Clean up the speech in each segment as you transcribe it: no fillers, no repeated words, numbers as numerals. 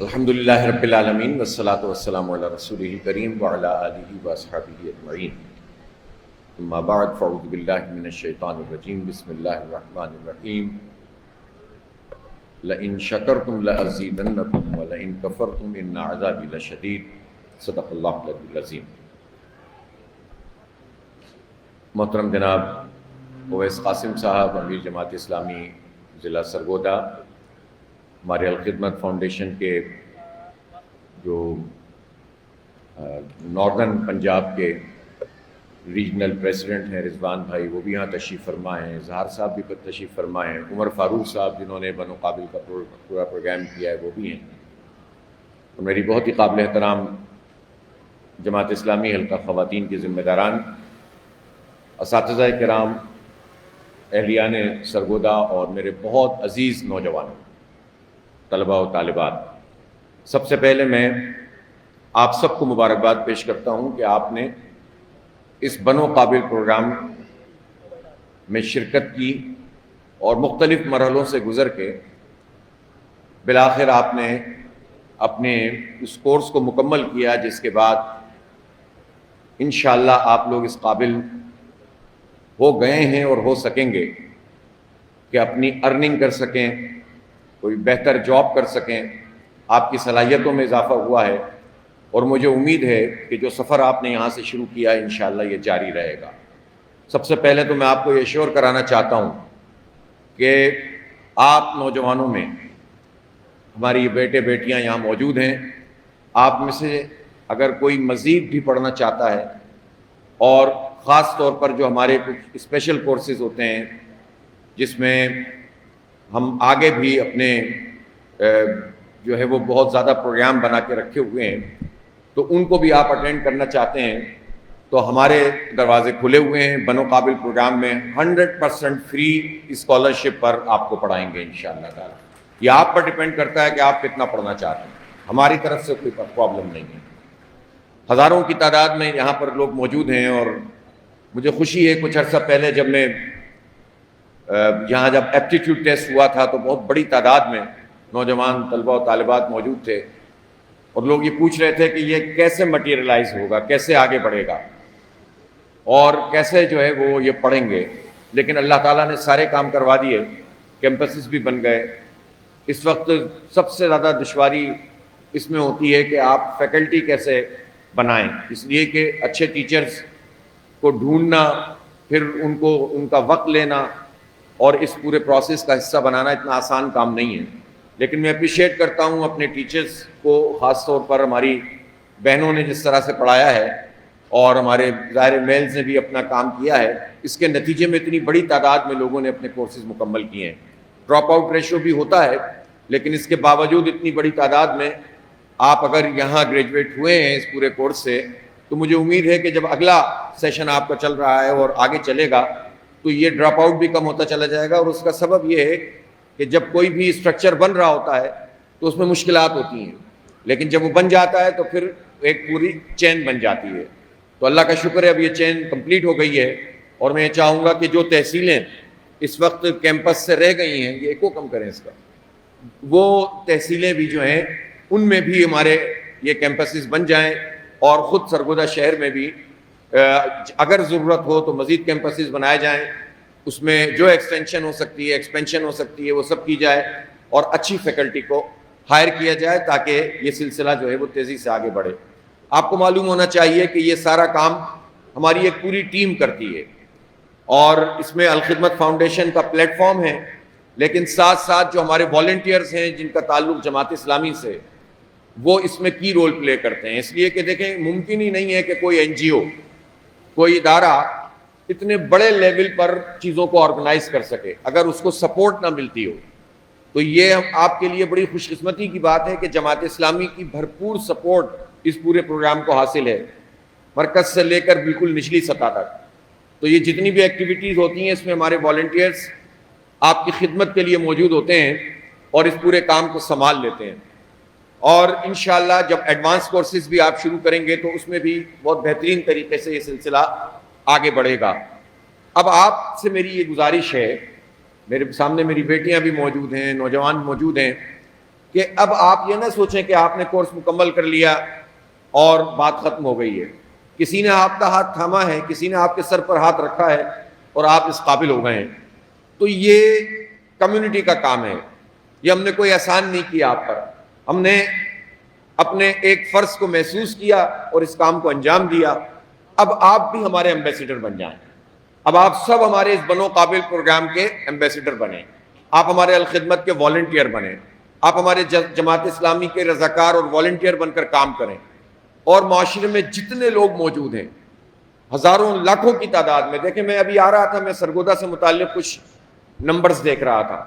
الحمدللہ رب العالمین والصلاة والسلام علی رسولہ الکریم وعلی آلہ واصحابہ اجمعین اما بعد فاعوذ باللہ من الشیطان الرجیم بسم اللہ الرحمن الرحیم لئن شکرتم لأزیدنکم ولئن کفرتم ان عذابی لشدید صدق اللہ العلی العظیم۔ محترم جناب اویس قاسم صاحب امیر جماعت اسلامی ضلع سرگودا، ہمارے الخدمت فاؤنڈیشن کے جو ناردرن پنجاب کے ریجنل پریزیڈنٹ ہیں رضوان بھائی، وہ بھی یہاں تشریف فرما ہیں، اظہار صاحب بھی تشریف فرما ہیں، عمر فاروق صاحب جنہوں نے بنو قابل کا پورا پروگرام کیا ہے وہ بھی ہیں، اور میری بہت ہی قابل احترام جماعت اسلامی حلقہ خواتین کے ذمہ داران، اساتذہ کرام، اہلیان سرگودا اور میرے بہت عزیز نوجوانوں، طلباء و طالبات، سب سے پہلے میں آپ سب کو مبارکباد پیش کرتا ہوں کہ آپ نے اس بنو قابل پروگرام میں شرکت کی اور مختلف مرحلوں سے گزر کے بالآخر آپ نے اپنے اس کورس کو مکمل کیا، جس کے بعد انشاءاللہ آپ لوگ اس قابل ہو گئے ہیں اور ہو سکیں گے کہ اپنی ارننگ کر سکیں، کوئی بہتر جاب کر سکیں، آپ کی صلاحیتوں میں اضافہ ہوا ہے، اور مجھے امید ہے کہ جو سفر آپ نے یہاں سے شروع کیا ہے انشاءاللہ یہ جاری رہے گا۔ سب سے پہلے تو میں آپ کو یہ ایشور کرانا چاہتا ہوں کہ آپ نوجوانوں میں ہماری بیٹے بیٹیاں یہاں موجود ہیں، آپ میں سے اگر کوئی مزید بھی پڑھنا چاہتا ہے، اور خاص طور پر جو ہمارے کچھ اسپیشل کورسز ہوتے ہیں جس میں ہم آگے بھی اپنے جو ہے وہ بہت زیادہ پروگرام بنا کے رکھے ہوئے ہیں، تو ان کو بھی آپ اٹینڈ کرنا چاہتے ہیں تو ہمارے دروازے کھلے ہوئے ہیں۔ بنو قابل پروگرام میں 100% فری اسکالرشپ پر آپ کو پڑھائیں گے انشاءاللہ تعالی۔ یہ آپ پر ڈیپینڈ کرتا ہے کہ آپ کتنا پڑھنا چاہتے ہیں، ہماری طرف سے کوئی پرابلم نہیں ہے۔ ہزاروں کی تعداد میں یہاں پر لوگ موجود ہیں، اور مجھے خوشی ہے کچھ عرصہ پہلے جب میں یہاں جب ایپٹیٹیوڈ ٹیسٹ ہوا تھا تو بہت بڑی تعداد میں نوجوان طلباء و طالبات موجود تھے، اور لوگ یہ پوچھ رہے تھے کہ یہ کیسے مٹیریلائز ہوگا، کیسے آگے بڑھے گا، اور کیسے جو ہے وہ یہ پڑھیں گے۔ لیکن اللہ تعالیٰ نے سارے کام کروا دیے، کیمپسز بھی بن گئے۔ اس وقت سب سے زیادہ دشواری اس میں ہوتی ہے کہ آپ فیکلٹی کیسے بنائیں، اس لیے کہ اچھے ٹیچرز کو ڈھونڈنا، پھر ان کا وقت لینا اور اس پورے پروسیس کا حصہ بنانا اتنا آسان کام نہیں ہے۔ لیکن میں اپریشیٹ کرتا ہوں اپنے ٹیچرز کو، خاص طور پر ہماری بہنوں نے جس طرح سے پڑھایا ہے، اور ہمارے ظاہر میلز نے بھی اپنا کام کیا ہے، اس کے نتیجے میں اتنی بڑی تعداد میں لوگوں نے اپنے کورسز مکمل کیے ہیں۔ ڈراپ آؤٹ ریشو بھی ہوتا ہے، لیکن اس کے باوجود اتنی بڑی تعداد میں آپ اگر یہاں گریجویٹ ہوئے ہیں اس پورے کورس سے، تو مجھے امید ہے کہ جب اگلا سیشن آپ کا چل رہا ہے اور آگے چلے گا تو یہ ڈراپ آؤٹ بھی کم ہوتا چلا جائے گا۔ اور اس کا سبب یہ ہے کہ جب کوئی بھی اسٹرکچر بن رہا ہوتا ہے تو اس میں مشکلات ہوتی ہیں، لیکن جب وہ بن جاتا ہے تو پھر ایک پوری چین بن جاتی ہے۔ تو اللہ کا شکر ہے اب یہ چین کمپلیٹ ہو گئی ہے، اور میں یہ چاہوں گا کہ جو تحصیلیں اس وقت کیمپس سے رہ گئی ہیں، یہ ایکو کم کریں اس کا، وہ تحصیلیں بھی جو ہیں ان میں بھی ہمارے یہ کیمپسز بن جائیں، اور خود سرگودا شہر میں بھی اگر ضرورت ہو تو مزید کیمپسز بنائے جائیں، اس میں جو ایکسٹینشن ہو سکتی ہے، ایکسپینشن ہو سکتی ہے، وہ سب کی جائے، اور اچھی فیکلٹی کو ہائر کیا جائے تاکہ یہ سلسلہ جو ہے وہ تیزی سے آگے بڑھے۔ آپ کو معلوم ہونا چاہیے کہ یہ سارا کام ہماری ایک پوری ٹیم کرتی ہے، اور اس میں الخدمت فاؤنڈیشن کا پلیٹ فارم ہے، لیکن ساتھ ساتھ جو ہمارے والنٹیئرز ہیں جن کا تعلق جماعت اسلامی سے، وہ اس میں کی رول پلے کرتے ہیں۔ اس لیے کہ دیکھیں، ممکن ہی نہیں ہے کہ کوئی این جی او، کوئی ادارہ اتنے بڑے لیول پر چیزوں کو آرگنائز کر سکے اگر اس کو سپورٹ نہ ملتی ہو۔ تو یہ آپ کے لیے بڑی خوش قسمتی کی بات ہے کہ جماعت اسلامی کی بھرپور سپورٹ اس پورے پروگرام کو حاصل ہے، مرکز سے لے کر بالکل نچلی سطح تک۔ تو یہ جتنی بھی ایکٹیویٹیز ہوتی ہیں اس میں ہمارے والنٹیئرز آپ کی خدمت کے لیے موجود ہوتے ہیں اور اس پورے کام کو سنبھال لیتے ہیں، اور انشاءاللہ جب ایڈوانس کورسز بھی آپ شروع کریں گے تو اس میں بھی بہت بہترین طریقے سے یہ سلسلہ آگے بڑھے گا۔ اب آپ سے میری یہ گزارش ہے، میرے سامنے میری بیٹیاں بھی موجود ہیں، نوجوان موجود ہیں، کہ اب آپ یہ نہ سوچیں کہ آپ نے کورس مکمل کر لیا اور بات ختم ہو گئی ہے. کسی نے آپ کا ہاتھ تھاما ہے, کسی نے آپ کے سر پر ہاتھ رکھا ہے اور آپ اس قابل ہو گئے ہیں. تو یہ کمیونٹی کا کام ہے, یہ ہم نے کوئی احسان نہیں کیا آپ پر. ہم نے اپنے ایک فرض کو محسوس کیا اور اس کام کو انجام دیا. اب آپ بھی ہمارے ایمبیسیڈر بن جائیں. اب آپ سب ہمارے اس بنو قابل پروگرام کے ایمبیسیڈر بنیں. آپ ہمارے الخدمت کے والنٹیئر بنیں. آپ ہمارے جماعت اسلامی کے رضاکار اور والنٹیئر بن کر کام کریں. اور معاشرے میں جتنے لوگ موجود ہیں, ہزاروں لاکھوں کی تعداد میں, دیکھیں میں ابھی آ رہا تھا, میں سرگودا سے متعلق کچھ نمبرز دیکھ رہا تھا,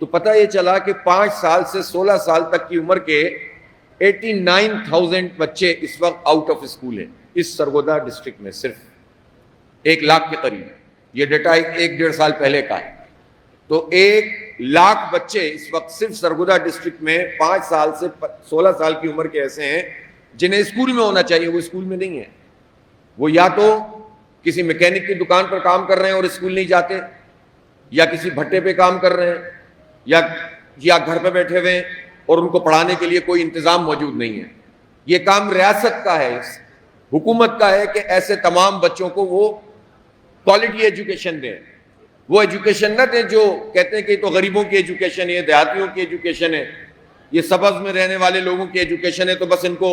تو پتہ یہ چلا کہ 5 سال سے 16 سال تک کی عمر کے 89,000 بچے اس وقت آؤٹ آف اسکول ہیں اس سرگودا ڈسٹرکٹ میں, صرف 1 لاکھ کے قریب. یہ ڈیٹا 1-1.5 سال پہلے کا ہے. تو 1 لاکھ بچے اس وقت صرف سرگودا ڈسٹرکٹ میں 5 سال سے 16 سال کی عمر کے ایسے ہیں جنہیں اسکول میں ہونا چاہیے, وہ اسکول میں نہیں ہیں. وہ یا تو کسی میکینک کی دکان پر کام کر رہے ہیں اور اسکول نہیں جاتے, یا کسی بھٹے پہ کام کر رہے ہیں, یا گھر پہ بیٹھے ہوئے ہیں اور ان کو پڑھانے کے لیے کوئی انتظام موجود نہیں ہے. یہ کام ریاست کا ہے, حکومت کا ہے کہ ایسے تمام بچوں کو وہ کوالٹی ایجوکیشن دیں. وہ ایجوکیشن نہ دیں جو کہتے ہیں کہ یہ تو غریبوں کی ایجوکیشن ہے, دیہاتیوں کی ایجوکیشن ہے, یہ سبز میں رہنے والے لوگوں کی ایجوکیشن ہے, تو بس ان کو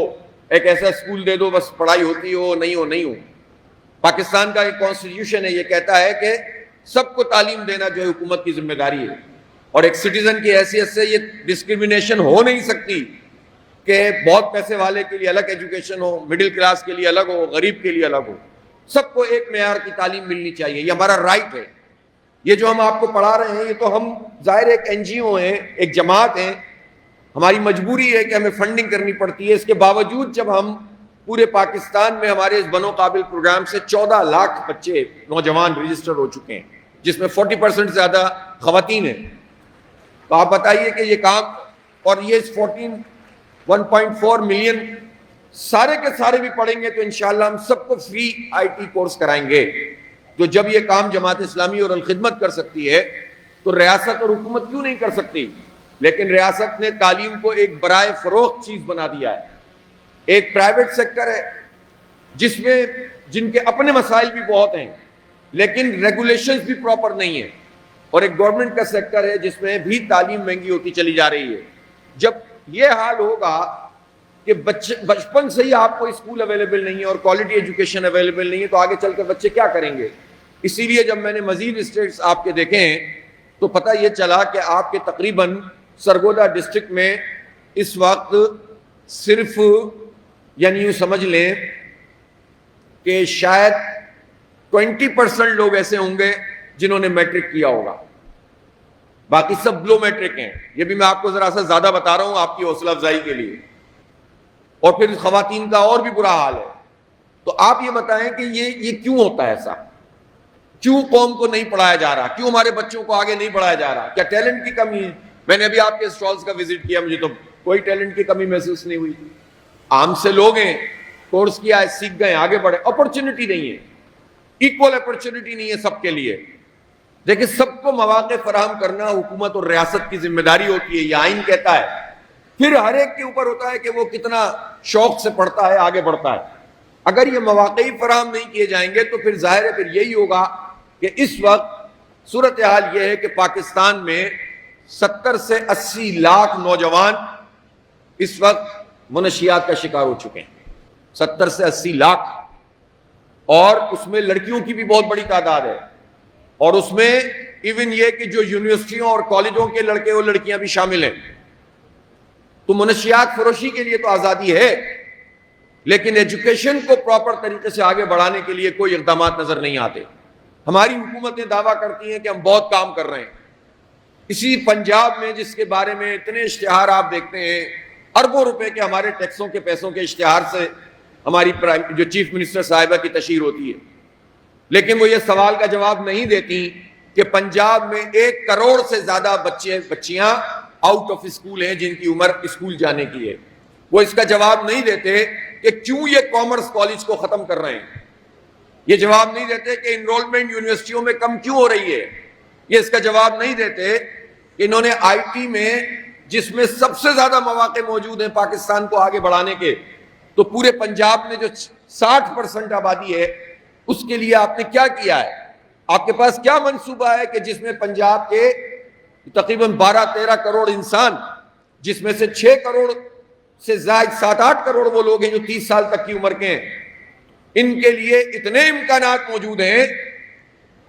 ایک ایسا اسکول دے دو, بس پڑھائی ہوتی ہو نہیں ہو. پاکستان کا ایک کانسٹیٹیوشن ہے, یہ کہتا ہے کہ سب کو تعلیم دینا جو ہے حکومت کی ذمہ داری ہے, اور ایک سٹیزن کی حیثیت سے یہ ڈسکریمنیشن ہو نہیں سکتی کہ بہت پیسے والے کے لیے الگ ایجوکیشن ہو, مڈل کلاس کے لیے الگ ہو, غریب کے لیے الگ ہو. سب کو ایک معیار کی تعلیم ملنی چاہیے, یہ ہمارا رائٹ ہے. یہ جو ہم آپ کو پڑھا رہے ہیں, یہ تو ہم ظاہر ایک NGO ہیں, ایک جماعت ہیں, ہماری مجبوری ہے کہ ہمیں فنڈنگ کرنی پڑتی ہے. اس کے باوجود جب ہم پورے پاکستان میں ہمارے اس بنو قابل پروگرام سے 14 لاکھ بچے نوجوان رجسٹر ہو چکے ہیں, جس میں 40% زیادہ خواتین ہیں, تو آپ بتائیے کہ یہ کام, اور یہ 1.4 ملین سارے کے سارے بھی پڑھیں گے تو انشاءاللہ ہم سب کو فری IT کورس کرائیں گے. تو جب یہ کام جماعت اسلامی اور الخدمت کر سکتی ہے تو ریاست اور حکومت کیوں نہیں کر سکتی؟ لیکن ریاست نے تعلیم کو ایک برائے فروخت چیز بنا دیا ہے. ایک پرائیویٹ سیکٹر ہے جن کے اپنے مسائل بھی بہت ہیں لیکن ریگولیشنز بھی پراپر نہیں ہیں, اور ایک گورنمنٹ کا سیکٹر ہے جس میں بھی تعلیم مہنگی ہوتی چلی جا رہی ہے. جب یہ حال ہوگا کہ بچپن سے ہی آپ کو اسکول اویلیبل نہیں ہے اور کوالٹی ایجوکیشن اویلیبل نہیں ہے, تو آگے چل کر بچے کیا کریں گے؟ اسی لیے جب میں نے مزید اسٹیٹس آپ کے دیکھے ہیں تو پتہ یہ چلا کہ آپ کے تقریباً سرگودا ڈسٹرکٹ میں اس وقت صرف یعنی یوں سمجھ لیں کہ شاید 20% لوگ ایسے ہوں گے جنہوں نے میٹرک کیا ہوگا, باقی سب لو میٹرک ہیں. یہ بھی میں آپ کو ذرا سا زیادہ بتا رہا ہوں آپ کی حوصلہ افزائی کے لیے. اور پھر خواتین کا اور بھی برا حال ہے. تو آپ یہ بتائیں کہ یہ کیوں ہوتا ہے ایسا؟ کیوں قوم کو نہیں پڑھایا جا رہا؟ کیوں ہمارے بچوں کو آگے نہیں پڑھایا جا رہا؟ کیا ٹیلنٹ کی کمی ہے؟ میں نے ابھی آپ کے اسٹالز کا وزٹ کیا, مجھے تو کوئی ٹیلنٹ کی کمی محسوس نہیں ہوئی. عام سے لوگ ہیں, کورس کیا ہے, سیکھ گئے, آگے بڑھے. اپرچونٹی نہیں ہے, ایکول اپرچونٹی نہیں ہے سب کے لیے. دیکھیں سب کو مواقع فراہم کرنا حکومت اور ریاست کی ذمہ داری ہوتی ہے, یہ آئین کہتا ہے. پھر ہر ایک کے اوپر ہوتا ہے کہ وہ کتنا شوق سے پڑھتا ہے, آگے بڑھتا ہے. اگر یہ مواقع ہی فراہم نہیں کیے جائیں گے تو پھر ظاہر ہے پھر یہی ہوگا کہ اس وقت صورتحال یہ ہے کہ پاکستان میں 70 سے 80 لاکھ نوجوان اس وقت منشیات کا شکار ہو چکے ہیں. 70 سے 80 لاکھ, اور اس میں لڑکیوں کی بھی بہت بڑی تعداد ہے, اور اس میں ایون یہ کہ جو یونیورسٹیوں اور کالجوں کے لڑکے اور لڑکیاں بھی شامل ہیں. تو منشیات فروشی کے لیے تو آزادی ہے, لیکن ایجوکیشن کو پراپر طریقے سے آگے بڑھانے کے لیے کوئی اقدامات نظر نہیں آتے. ہماری حکومتیں دعویٰ کرتی ہیں کہ ہم بہت کام کر رہے ہیں. اسی پنجاب میں جس کے بارے میں اتنے اشتہار آپ دیکھتے ہیں, اربوں روپے کے ہمارے ٹیکسوں کے پیسوں کے اشتہار سے ہماری جو چیف منسٹر صاحبہ کی تشہیر ہوتی ہے, لیکن وہ یہ سوال کا جواب نہیں دیتی کہ پنجاب میں 1 کروڑ سے زیادہ بچیاں آؤٹ آف اسکول ہیں جن کی عمر اسکول جانے کی ہے. وہ اس کا جواب نہیں دیتے کہ کیوں یہ کامرس کالج کو ختم کر رہے ہیں. یہ جواب نہیں دیتے کہ انرولمنٹ یونیورسٹیوں میں کم کیوں ہو رہی ہے. یہ اس کا جواب نہیں دیتے کہ انہوں نے IT میں جس میں سب سے زیادہ مواقع موجود ہیں پاکستان کو آگے بڑھانے کے، تو پورے پنجاب میں جو 60% آبادی ہے اس کے لیے آپ نے کیا کیا ہے؟ آپ کے پاس کیا منصوبہ ہے کہ جس میں پنجاب کے تقریباً 12-13 کروڑ انسان، جس میں سے 6 کروڑ سے زائد 7-8 کروڑ وہ لوگ ہیں جو 30 سال تک کی عمر کے ہیں، ان کے لیے اتنے امکانات موجود ہیں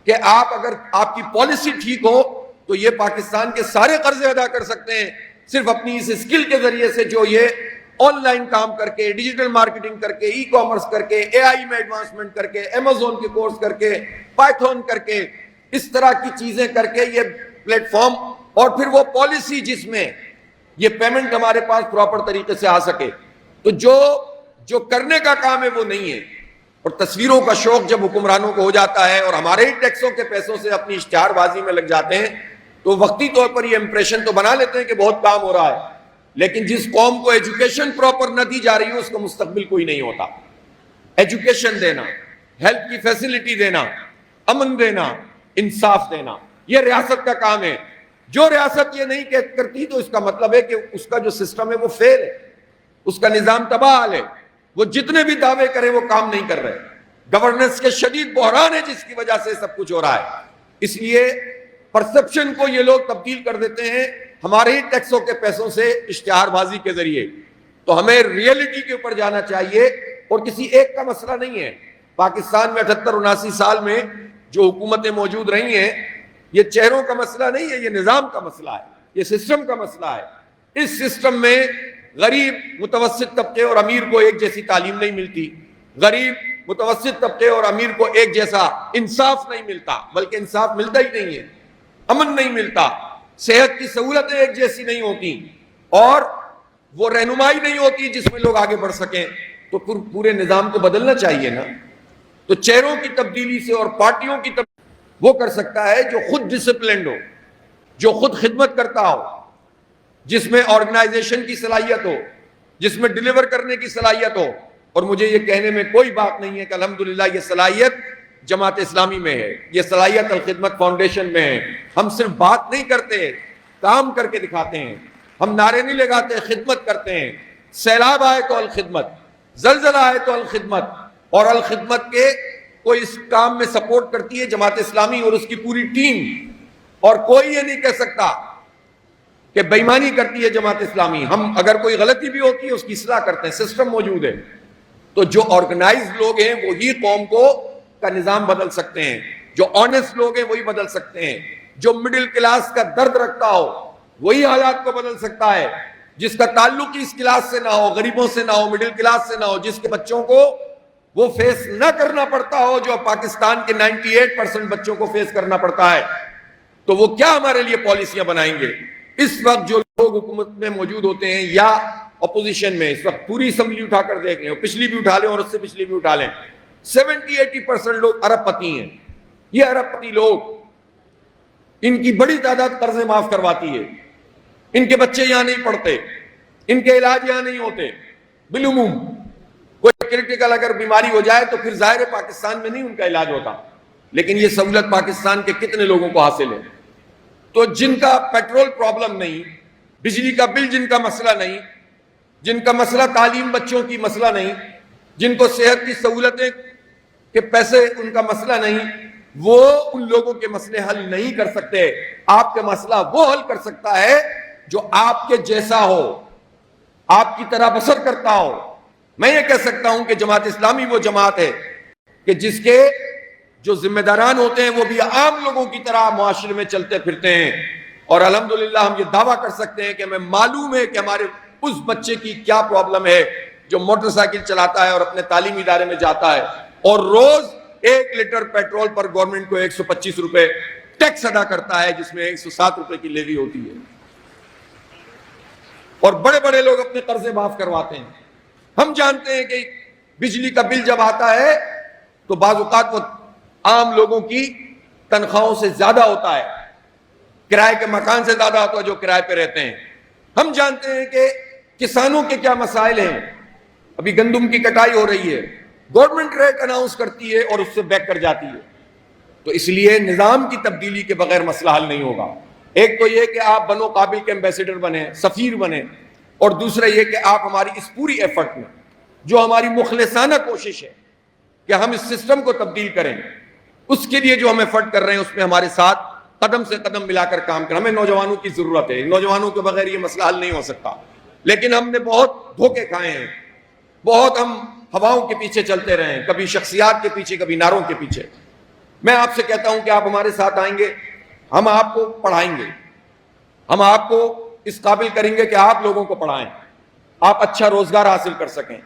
کہ آپ اگر آپ کی پالیسی ٹھیک ہو تو یہ پاکستان کے سارے قرضے ادا کر سکتے ہیں، صرف اپنی اس اسکل کے ذریعے سے جو یہ آن لائن کام کر کے، ڈیجیٹل مارکیٹنگ کر کے، ای کامرس کر کے، اے آئی میں ایڈوانسمنٹ کر کے، ایمیزون کے کورس کر کے، پائتھون کر کے، اس طرح کی چیزیں کر کے یہ پلیٹ فارم، اور پھر وہ پالیسی جس میں یہ پیمنٹ ہمارے پاس پراپر طریقے سے آ سکے، تو جو کرنے کا کام ہے وہ نہیں ہے۔ اور تصویروں کا شوق جب حکمرانوں کو ہو جاتا ہے اور ہمارے ہی ٹیکسوں کے پیسوں سے اپنی اشتہار بازی میں لگ جاتے ہیں، تو وقتی طور پر یہ امپریشن تو بنا لیتے ہیں کہ بہت کام ہو رہا ہے، لیکن جس قوم کو ایجوکیشن پراپر نہ دی جا رہی ہے اس کا مستقبل کوئی نہیں ہوتا۔ ایجوکیشن دینا، ہیلتھ کی فیسلٹی دینا، امن دینا، انصاف دینا، یہ ریاست کا کام ہے۔ جو ریاست یہ نہیں کرتی تو اس کا مطلب ہے کہ اس کا جو سسٹم ہے وہ فیل ہے، اس کا نظام تباہ حال ہے، وہ جتنے بھی دعوے کریں وہ کام نہیں کر رہے، گورننس کے شدید بحران ہے جس کی وجہ سے سب کچھ ہو رہا ہے۔ اس لیے پرسپشن کو یہ لوگ تبدیل کر دیتے ہیں ہمارے ہی ٹیکسوں کے پیسوں سے اشتہار بازی کے ذریعے۔ تو ہمیں ریئلٹی کے اوپر جانا چاہیے، اور کسی ایک کا مسئلہ نہیں ہے۔ پاکستان میں 78-79 سال میں جو حکومتیں موجود رہی ہیں، یہ چہروں کا مسئلہ نہیں ہے، یہ نظام کا مسئلہ ہے، یہ سسٹم کا مسئلہ ہے۔ اس سسٹم میں غریب، متوسط طبقے اور امیر کو ایک جیسی تعلیم نہیں ملتی، غریب، متوسط طبقے اور امیر کو ایک جیسا انصاف نہیں ملتا، بلکہ انصاف ملتا ہی نہیں ہے، امن نہیں ملتا، صحت کی سہولتیں ایک جیسی نہیں ہوتی، اور وہ رہنمائی نہیں ہوتی جس میں لوگ آگے بڑھ سکیں۔ تو پھر پورے نظام کو بدلنا چاہیے نا۔ تو چہروں کی تبدیلی سے اور پارٹیوں کی تبدیلی وہ کر سکتا ہے جو خود ڈسپلنڈ ہو، جو خود خدمت کرتا ہو، جس میں آرگنائزیشن کی صلاحیت ہو، جس میں ڈیلیور کرنے کی صلاحیت ہو۔ اور مجھے یہ کہنے میں کوئی بات نہیں ہے کہ الحمدللہ یہ صلاحیت جماعت اسلامی میں ہے، یہ صلاحیت الخدمت فاؤنڈیشن میں ہے۔ ہم صرف بات نہیں کرتے، کام کر کے دکھاتے ہیں، ہم نعرے نہیں لگاتے، خدمت کرتے ہیں۔ سیلاب آئے تو الخدمت، زلزلہ آئے تو الخدمت، اور الخدمت کے کوئی اس کام میں سپورٹ کرتی ہے جماعت اسلامی اور اس کی پوری ٹیم، اور کوئی یہ نہیں کہہ سکتا کہ بے ایمانی کرتی ہے جماعت اسلامی۔ ہم اگر کوئی غلطی بھی ہوتی ہے اس کی اصلاح کرتے ہیں، سسٹم موجود ہے۔ تو جو آرگنائزڈ لوگ ہیں وہی قوم کا نظام بدل سکتے ہیں، جو آنیسٹ لوگ ہیں وہی بدل سکتے ہیں، جو مڈل کلاس کا درد رکھتا ہو وہی حالات کو بدل سکتا ہے، جس کا تعلق اس کلاس سے نہ ہو، غریبوں سے نہ ہو، مڈل کلاس سے نہ ہو، جس کے بچوں کو وہ فیس نہ کرنا پڑتا ہو جو پاکستان کے 98% بچوں کو فیس کرنا پڑتا ہے، تو وہ کیا ہمارے لیے پالیسیاں بنائیں گے؟ اس وقت جو لوگ حکومت میں موجود ہوتے ہیں یا اپوزیشن میں، اس وقت پوری اسمبلی اٹھا کر دیکھ لیں، پچھلی بھی اٹھا لیں اور اس سے پچھلی بھی اٹھا لیں، 70-80% لوگ ارب پتی ہیں۔ یہ ارب پتی لوگ، ان کی بڑی تعداد قرضے معاف کرواتی ہے، ان کے بچے یہاں نہیں پڑھتے، ان کے علاج یہاں نہیں ہوتے، بالعموم کوئی کرٹیکل اگر بیماری ہو جائے تو پھر ظاہر ہے پاکستان میں نہیں ان کا علاج ہوتا، لیکن یہ سہولت پاکستان کے کتنے لوگوں کو حاصل ہے؟ تو جن کا پیٹرول پرابلم نہیں، بجلی کا بل جن کا مسئلہ نہیں، جن کا مسئلہ تعلیم بچوں کی مسئلہ نہیں، جن کو صحت کی سہولتیں کے پیسے ان کا مسئلہ نہیں، وہ ان لوگوں کے مسئلے حل نہیں کر سکتے۔ آپ کا مسئلہ وہ حل کر سکتا ہے جو آپ کے جیسا ہو، آپ کی طرح بسر کرتا ہو۔ میں یہ کہہ سکتا ہوں کہ جماعت اسلامی وہ جماعت ہے کہ جس کے جو ذمہ داران ہوتے ہیں وہ بھی عام لوگوں کی طرح معاشرے میں چلتے پھرتے ہیں، اور الحمدللہ ہم یہ دعویٰ کر سکتے ہیں کہ ہمیں معلوم ہے کہ ہمارے اس بچے کی کیا پرابلم ہے جو موٹر سائیکل چلاتا ہے اور اپنے تعلیمی ادارے میں جاتا ہے اور روز 1 لیٹر پیٹرول پر گورنمنٹ کو 125 روپے ٹیکس ادا کرتا ہے، جس میں 107 روپے کی لیوی ہوتی ہے، اور بڑے بڑے لوگ اپنے قرضے معاف کرواتے ہیں۔ ہم جانتے ہیں کہ بجلی کا بل جب آتا ہے تو بعض اوقات وہ عام لوگوں کی تنخواہوں سے زیادہ ہوتا ہے، کرائے کے مکان سے زیادہ ہوتا ہے جو کرائے پہ رہتے ہیں۔ ہم جانتے ہیں کہ کسانوں کے کیا مسائل ہیں، ابھی گندم کی کٹائی ہو رہی ہے، گورنمنٹ ریٹ اناؤنس کرتی ہے اور اس سے بیک کر جاتی ہے، تو اس لیے نظام کی تبدیلی کے بغیر مسئلہ حل نہیں ہوگا۔ ایک تو یہ کہ آپ بنو قابل کے ایمبیسڈر بنے، سفیر بنے، اور دوسرا یہ کہ آپ ہماری اس پوری ایفرٹ میں جو ہماری مخلصانہ کوشش ہے کہ ہم اس سسٹم کو تبدیل کریں، اس کے لیے جو ہم ایفرٹ کر رہے ہیں اس میں ہمارے ساتھ قدم سے قدم ملا کر کام کریں. ہمیں نوجوانوں کی ضرورت ہے، نوجوانوں کے بغیر یہ مسئلہ حل نہیں ہو سکتا. لیکن ہم نے بہت دھوکے کھائے ہیں، بہت ہم ہواؤں کے پیچھے چلتے رہے ہیں، کبھی شخصیات کے پیچھے، کبھی نعروں کے پیچھے. میں آپ سے کہتا ہوں کہ آپ ہمارے ساتھ آئیں گے، ہم آپ کو پڑھائیں گے، ہم آپ کو اس قابل کریں گے کہ آپ لوگوں کو پڑھائیں، آپ اچھا روزگار حاصل کر سکیں.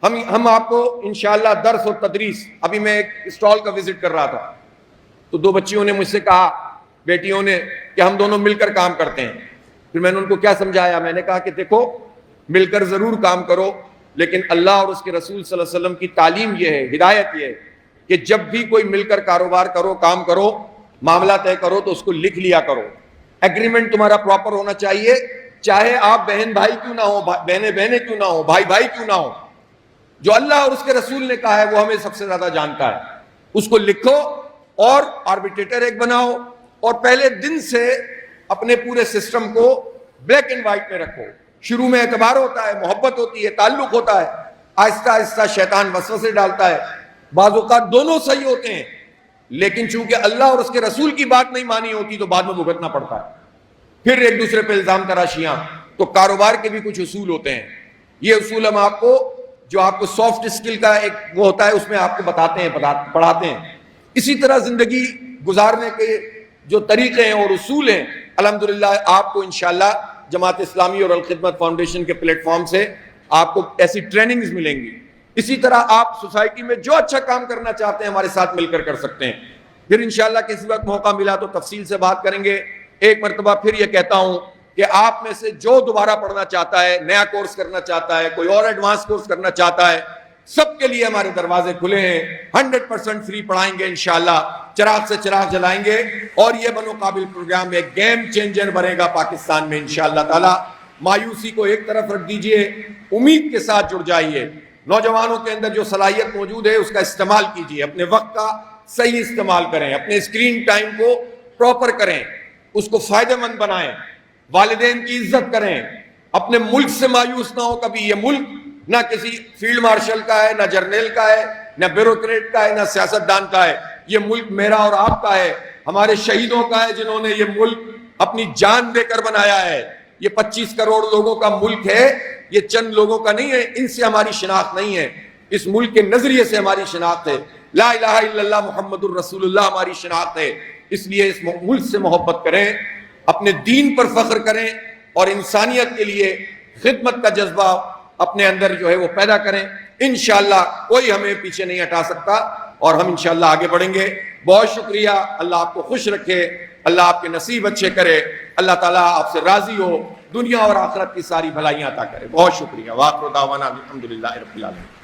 ہم آپ کو انشاءاللہ درس اور تدریس. ابھی میں ایک اسٹال کا وزٹ کر رہا تھا تو دو بچیوں نے مجھ سے کہا، بیٹیوں نے، کہ ہم دونوں مل کر کام کرتے ہیں. پھر میں نے ان کو کیا سمجھایا، میں نے کہا کہ دیکھو مل کر ضرور کام کرو، لیکن اللہ اور اس کے رسول صلی اللہ علیہ وسلم کی تعلیم یہ ہے، ہدایت یہ ہے کہ جب بھی کوئی مل کر کاروبار کرو، کام کرو، معاملہ طے کرو تو اس کو لکھ لیا کرو. ایگریمنٹ تمہارا پراپر ہونا چاہیے، چاہے آپ بہن بھائی کیوں نہ ہو، بہنیں بہنیں کیوں نہ ہو، بھائی بھائی کیوں نہ ہو. جو اللہ اور اس کے رسول نے کہا ہے وہ ہمیں سب سے زیادہ جانتا ہے. اس کو لکھو اور آربیٹریٹر ایک بناؤ، اور پہلے دن سے اپنے پورے سسٹم کو بلیک اینڈ وائٹ میں رکھو. شروع میں اعتبار ہوتا ہے، محبت ہوتی ہے، تعلق ہوتا ہے، آہستہ آہستہ شیطان وسوسے ڈالتا ہے، بعض اوقات دونوں صحیح ہوتے ہیں، لیکن چونکہ اللہ اور اس کے رسول کی بات نہیں مانی ہوتی تو بعد میں بھگتنا پڑتا ہے. پھر ایک دوسرے پہ الزام تراشیاں. تو کاروبار کے بھی کچھ اصول ہوتے ہیں. یہ اصول ہم آپ کو، جو آپ کو سافٹ اسکل کا ایک وہ ہوتا ہے، اس میں آپ کو بتاتے ہیں، پڑھاتے ہیں. اسی طرح زندگی گزارنے کے جو طریقے ہیں اور اصول ہیں، الحمدللہ آپ کو انشاءاللہ جماعت اسلامی اور الخدمت فاؤنڈیشن کے پلیٹ فارم سے آپ کو ایسی ٹریننگز ملیں گی. اسی طرح آپ سوسائٹی میں جو اچھا کام کرنا چاہتے ہیں ہمارے ساتھ مل کر سکتے ہیں. پھر انشاءاللہ کسی وقت موقع ملا تو تفصیل سے بات کریں گے. ایک مرتبہ پھر یہ کہتا ہوں کہ آپ میں سے جو دوبارہ پڑھنا چاہتا ہے، نیا کورس کرنا چاہتا ہے، کوئی اور ایڈوانس کورس کرنا چاہتا ہے، سب کے لیے ہمارے دروازے کھلے ہیں. 100% فری پڑھائیں گے انشاءاللہ، چراغ سے چراغ جلائیں گے، اور یہ بنو قابل پروگرام ایک گیم چینجر بنے گا پاکستان میں انشاءاللہ تعالی. مایوسی کو ایک طرف رکھ دیجئے، امید کے ساتھ جڑ جائیے. نوجوانوں کے اندر جو صلاحیت موجود ہے اس کا استعمال کیجئے، اپنے وقت کا صحیح استعمال کریں، اپنے اسکرین ٹائم کو پراپر کریں، اس کو فائدہ مند بنائیں، والدین کی عزت کریں، اپنے ملک سے مایوس نہ ہو کبھی. یہ ملک نہ کسی فیلڈ مارشل کا ہے، نہ جرنیل کا ہے، نہ بیوروکریٹ کا ہے، نہ سیاستدان کا ہے. یہ ملک میرا اور آپ کا ہے، ہمارے شہیدوں کا ہے جنہوں نے یہ ملک اپنی جان دے کر بنایا ہے. یہ 25 کروڑ لوگوں کا ملک ہے، یہ چند لوگوں کا نہیں ہے. ان سے ہماری شناخت نہیں ہے، اس ملک کے نظریے سے ہماری شناخت ہے. لا الہ الا اللہ محمد الرسول اللہ ہماری شناخت ہے. اس لیے اس ملک سے محبت کریں، اپنے دین پر فخر کریں، اور انسانیت کے لیے خدمت کا جذبہ اپنے اندر جو ہے وہ پیدا کریں. انشاءاللہ کوئی ہمیں پیچھے نہیں ہٹا سکتا، اور ہم انشاءاللہ آگے بڑھیں گے. بہت شکریہ. اللہ آپ کو خوش رکھے، اللہ آپ کے نصیب اچھے کرے، اللہ تعالیٰ آپ سے راضی ہو، دنیا اور آخرت کی ساری بھلائیاں عطا کرے. بہت شکریہ. وآخر دعوانا الحمدللہ رب العالمین.